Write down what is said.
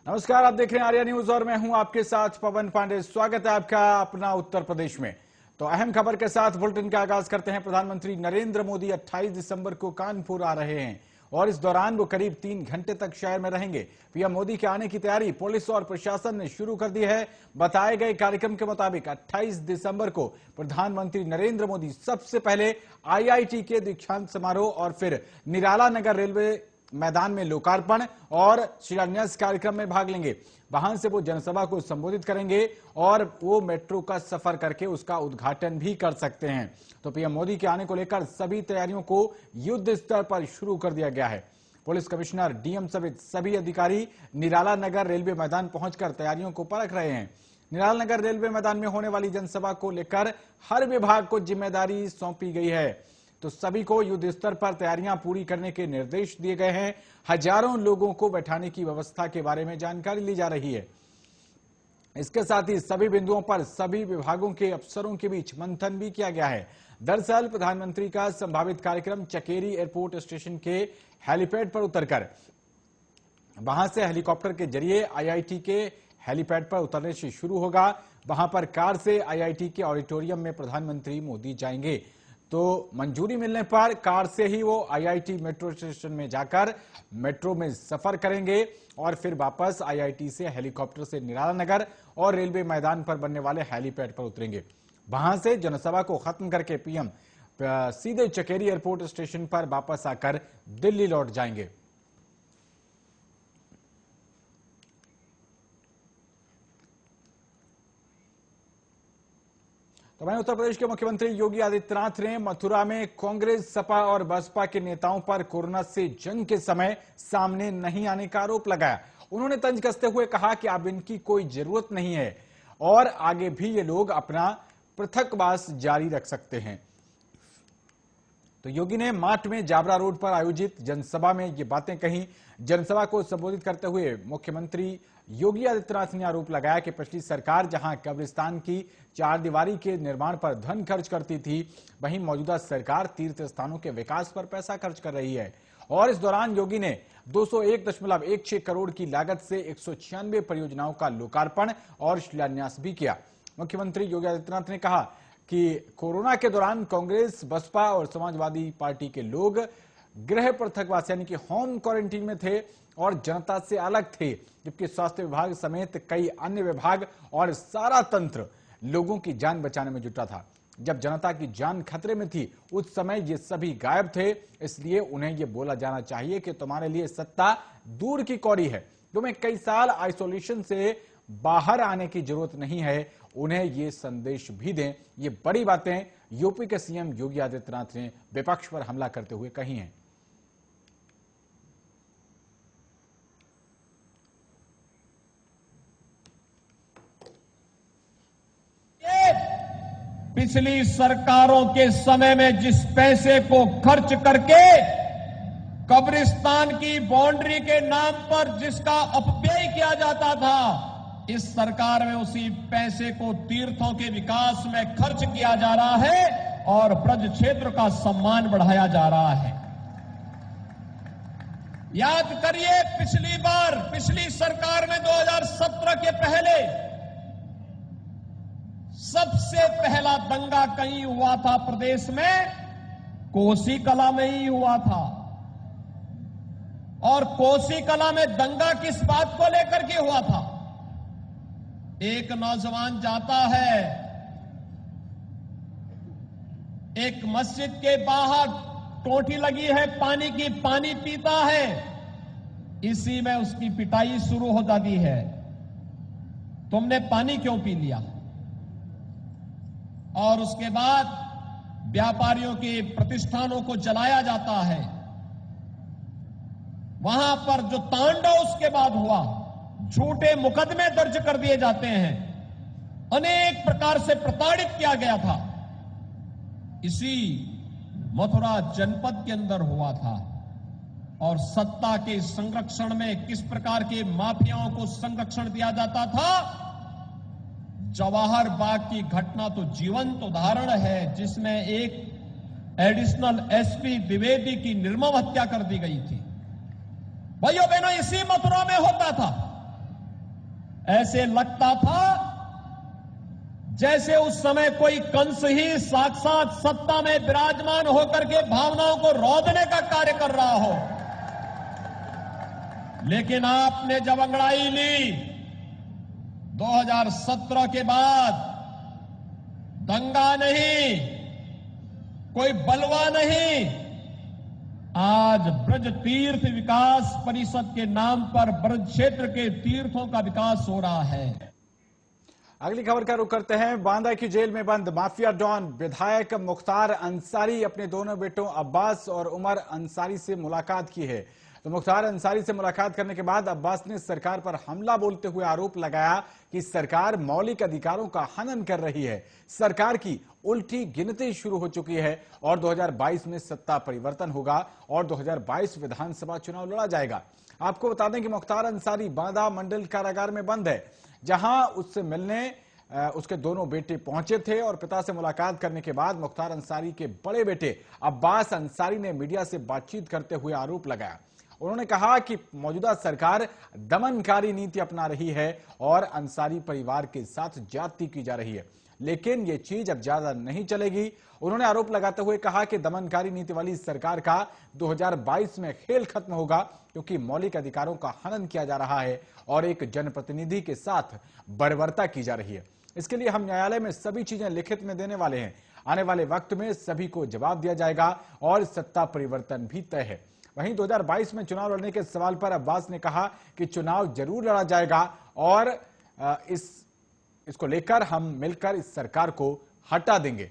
नमस्कार, आप देख रहे हैं आर्या न्यूज और मैं हूं आपके साथ पवन पांडे। स्वागत है आपका अपना उत्तर प्रदेश में। तो अहम खबर के साथ बुलेटिन का आगाज करते हैं। प्रधानमंत्री नरेंद्र मोदी 28 दिसंबर को कानपुर आ रहे हैं और इस दौरान वो करीब 3 घंटे तक शहर में रहेंगे। पीएम मोदी के आने की तैयारी पुलिस और प्रशासन ने शुरू कर दी है। बताए गए कार्यक्रम के मुताबिक 28 दिसंबर को प्रधानमंत्री नरेंद्र मोदी सबसे पहले आईआईटी के दीक्षांत समारोह और फिर निराला नगर रेलवे मैदान में लोकार्पण और शिलान्यास कार्यक्रम में भाग लेंगे। वहां से वो जनसभा को संबोधित करेंगे और वो मेट्रो का सफर करके उसका उद्घाटन भी कर सकते हैं। तो पीएम मोदी के आने को लेकर सभी तैयारियों को युद्ध स्तर पर शुरू कर दिया गया है। पुलिस कमिश्नर, डीएम समेत सभी अधिकारी निराला नगर रेलवे मैदान पहुंचकर तैयारियों को परख रहे हैं। निराला नगर रेलवे मैदान में होने वाली जनसभा को लेकर हर विभाग को जिम्मेदारी सौंपी गई है, तो सभी को युद्ध स्तर पर तैयारियां पूरी करने के निर्देश दिए गए हैं। हजारों लोगों को बैठाने की व्यवस्था के बारे में जानकारी ली जा रही है। इसके साथ ही सभी बिंदुओं पर सभी विभागों के अफसरों के बीच मंथन भी किया गया है। दरअसल प्रधानमंत्री का संभावित कार्यक्रम चकेरी एयरपोर्ट स्टेशन के हेलीपैड पर उतरकर वहां से हेलीकॉप्टर के जरिए आईआईटी के हेलीपैड पर उतरने से शुरू होगा। वहां पर कार से आईआईटी के ऑडिटोरियम में प्रधानमंत्री मोदी जाएंगे। तो मंजूरी मिलने पर कार से ही वो आईआईटी मेट्रो स्टेशन में जाकर मेट्रो में सफर करेंगे और फिर वापस आईआईटी से हेलीकॉप्टर से निराला नगर और रेलवे मैदान पर बनने वाले हेलीपैड पर उतरेंगे। वहां से जनसभा को खत्म करके पीएम सीधे चकेरी एयरपोर्ट स्टेशन पर वापस आकर दिल्ली लौट जाएंगे। तो वहीं उत्तर प्रदेश के मुख्यमंत्री योगी आदित्यनाथ ने मथुरा में कांग्रेस, सपा और बसपा के नेताओं पर कोरोना से जंग के समय सामने नहीं आने का आरोप लगाया। उन्होंने तंज कसते हुए कहा कि अब इनकी कोई जरूरत नहीं है और आगे भी ये लोग अपना पृथकवास जारी रख सकते हैं। तो योगी ने माट में जाबरा रोड पर आयोजित जनसभा में ये बातें कही। जनसभा को संबोधित करते हुए मुख्यमंत्री योगी आदित्यनाथ ने आरोप लगाया कि पिछली सरकार जहां कब्रिस्तान की चारदीवारी के निर्माण पर धन खर्च करती थी, वहीं मौजूदा सरकार तीर्थ स्थानों के विकास पर पैसा खर्च कर रही है। और इस दौरान योगी ने 201.16 करोड़ की लागत से 196 परियोजनाओं का लोकार्पण और शिलान्यास भी किया। मुख्यमंत्री योगी आदित्यनाथ ने कहा कि कोरोना के दौरान कांग्रेस, बसपा और समाजवादी पार्टी के लोग गृह पृथकवास यानी कि होम क्वारंटीन में थे और जनता से अलग थे, जबकि स्वास्थ्य विभाग समेत कई अन्य विभाग और सारा तंत्र लोगों की जान बचाने में जुटा था। जब जनता की जान खतरे में थी उस समय ये सभी गायब थे, इसलिए उन्हें ये बोला जाना चाहिए कि तुम्हारे लिए सत्ता दूर की कौड़ी है, तुम्हें कई साल आइसोलेशन से बाहर आने की जरूरत नहीं है। उन्हें ये संदेश भी दें। ये बड़ी बातें यूपी के सीएम योगी आदित्यनाथ ने विपक्ष पर हमला करते हुए कही हैं। पिछली सरकारों के समय में जिस पैसे को खर्च करके कब्रिस्तान की बाउंड्री के नाम पर जिसका अपव्यय किया जाता था, इस सरकार में उसी पैसे को तीर्थों के विकास में खर्च किया जा रहा है और ब्रज क्षेत्र का सम्मान बढ़ाया जा रहा है। याद करिए, पिछली सरकार में 2017 के पहले सबसे पहला दंगा कहीं हुआ था प्रदेश में, कोसी कला में ही हुआ था। और कोसी कला में दंगा किस बात को लेकर के हुआ था? एक नौजवान जाता है, एक मस्जिद के बाहर टोटी लगी है पानी की, पानी पीता है, इसी में उसकी पिटाई शुरू हो जाती है। तुमने पानी क्यों पी लिया? और उसके बाद व्यापारियों के प्रतिष्ठानों को जलाया जाता है। वहां पर जो तांडव उसके बाद हुआ, झूठे मुकदमे दर्ज कर दिए जाते हैं, अनेक प्रकार से प्रताड़ित किया गया था। इसी मथुरा जनपद के अंदर हुआ था। और सत्ता के संरक्षण में किस प्रकार के माफियाओं को संरक्षण दिया जाता था। जवाहर बाग की घटना तो जीवंत उदाहरण है, जिसमें एक एडिशनल एसपी द्विवेदी की निर्मम हत्या कर दी गई थी। भाइयों बहनों, इसी मथुरा में होता था। ऐसे लगता था जैसे उस समय कोई कंस ही साक्षात सत्ता में विराजमान होकर के भावनाओं को रौंदने का कार्य कर रहा हो। लेकिन आपने जब अंगड़ाई ली 2017 के बाद, दंगा नहीं, कोई बलवा नहीं, आज ब्रज तीर्थ विकास परिषद के नाम पर ब्रज क्षेत्र के तीर्थों का विकास हो रहा है। अगली खबर का रुख करते हैं। बांदा की जेल में बंद माफिया डॉन विधायक मुख्तार अंसारी अपने दोनों बेटों अब्बास और उमर अंसारी से मुलाकात की है। तो मुख्तार अंसारी से मुलाकात करने के बाद अब्बास ने सरकार पर हमला बोलते हुए आरोप लगाया कि सरकार मौलिक अधिकारों का हनन कर रही है। सरकार की उल्टी गिनती शुरू हो चुकी है और 2022 में सत्ता परिवर्तन होगा और 2022 विधानसभा चुनाव लड़ा जाएगा। आपको बता दें कि मुख्तार अंसारी बांदा मंडल कारागार में बंद है, जहां उससे मिलने उसके दोनों बेटे पहुंचे थे और पिता से मुलाकात करने के बाद मुख्तार अंसारी के बड़े बेटे अब्बास अंसारी ने मीडिया से बातचीत करते हुए आरोप लगाया। उन्होंने कहा कि मौजूदा सरकार दमनकारी नीति अपना रही है और अंसारी परिवार के साथ ज्यादती की जा रही है, लेकिन ये चीज अब ज्यादा नहीं चलेगी। उन्होंने आरोप लगाते हुए कहा कि दमनकारी नीति वाली सरकार का 2022 में खेल खत्म होगा, क्योंकि मौलिक अधिकारों का हनन किया जा रहा है और एक जनप्रतिनिधि के साथ बर्बरता की जा रही है। इसके लिए हम न्यायालय में सभी चीजें लिखित में देने वाले हैं। आने वाले वक्त में सभी को जवाब दिया जाएगा और सत्ता परिवर्तन भी तय है। वहीं 2022 में चुनाव लड़ने के सवाल पर अब्बास ने कहा कि चुनाव जरूर लड़ा जाएगा और इसको लेकर हम मिलकर इस सरकार को हटा देंगे।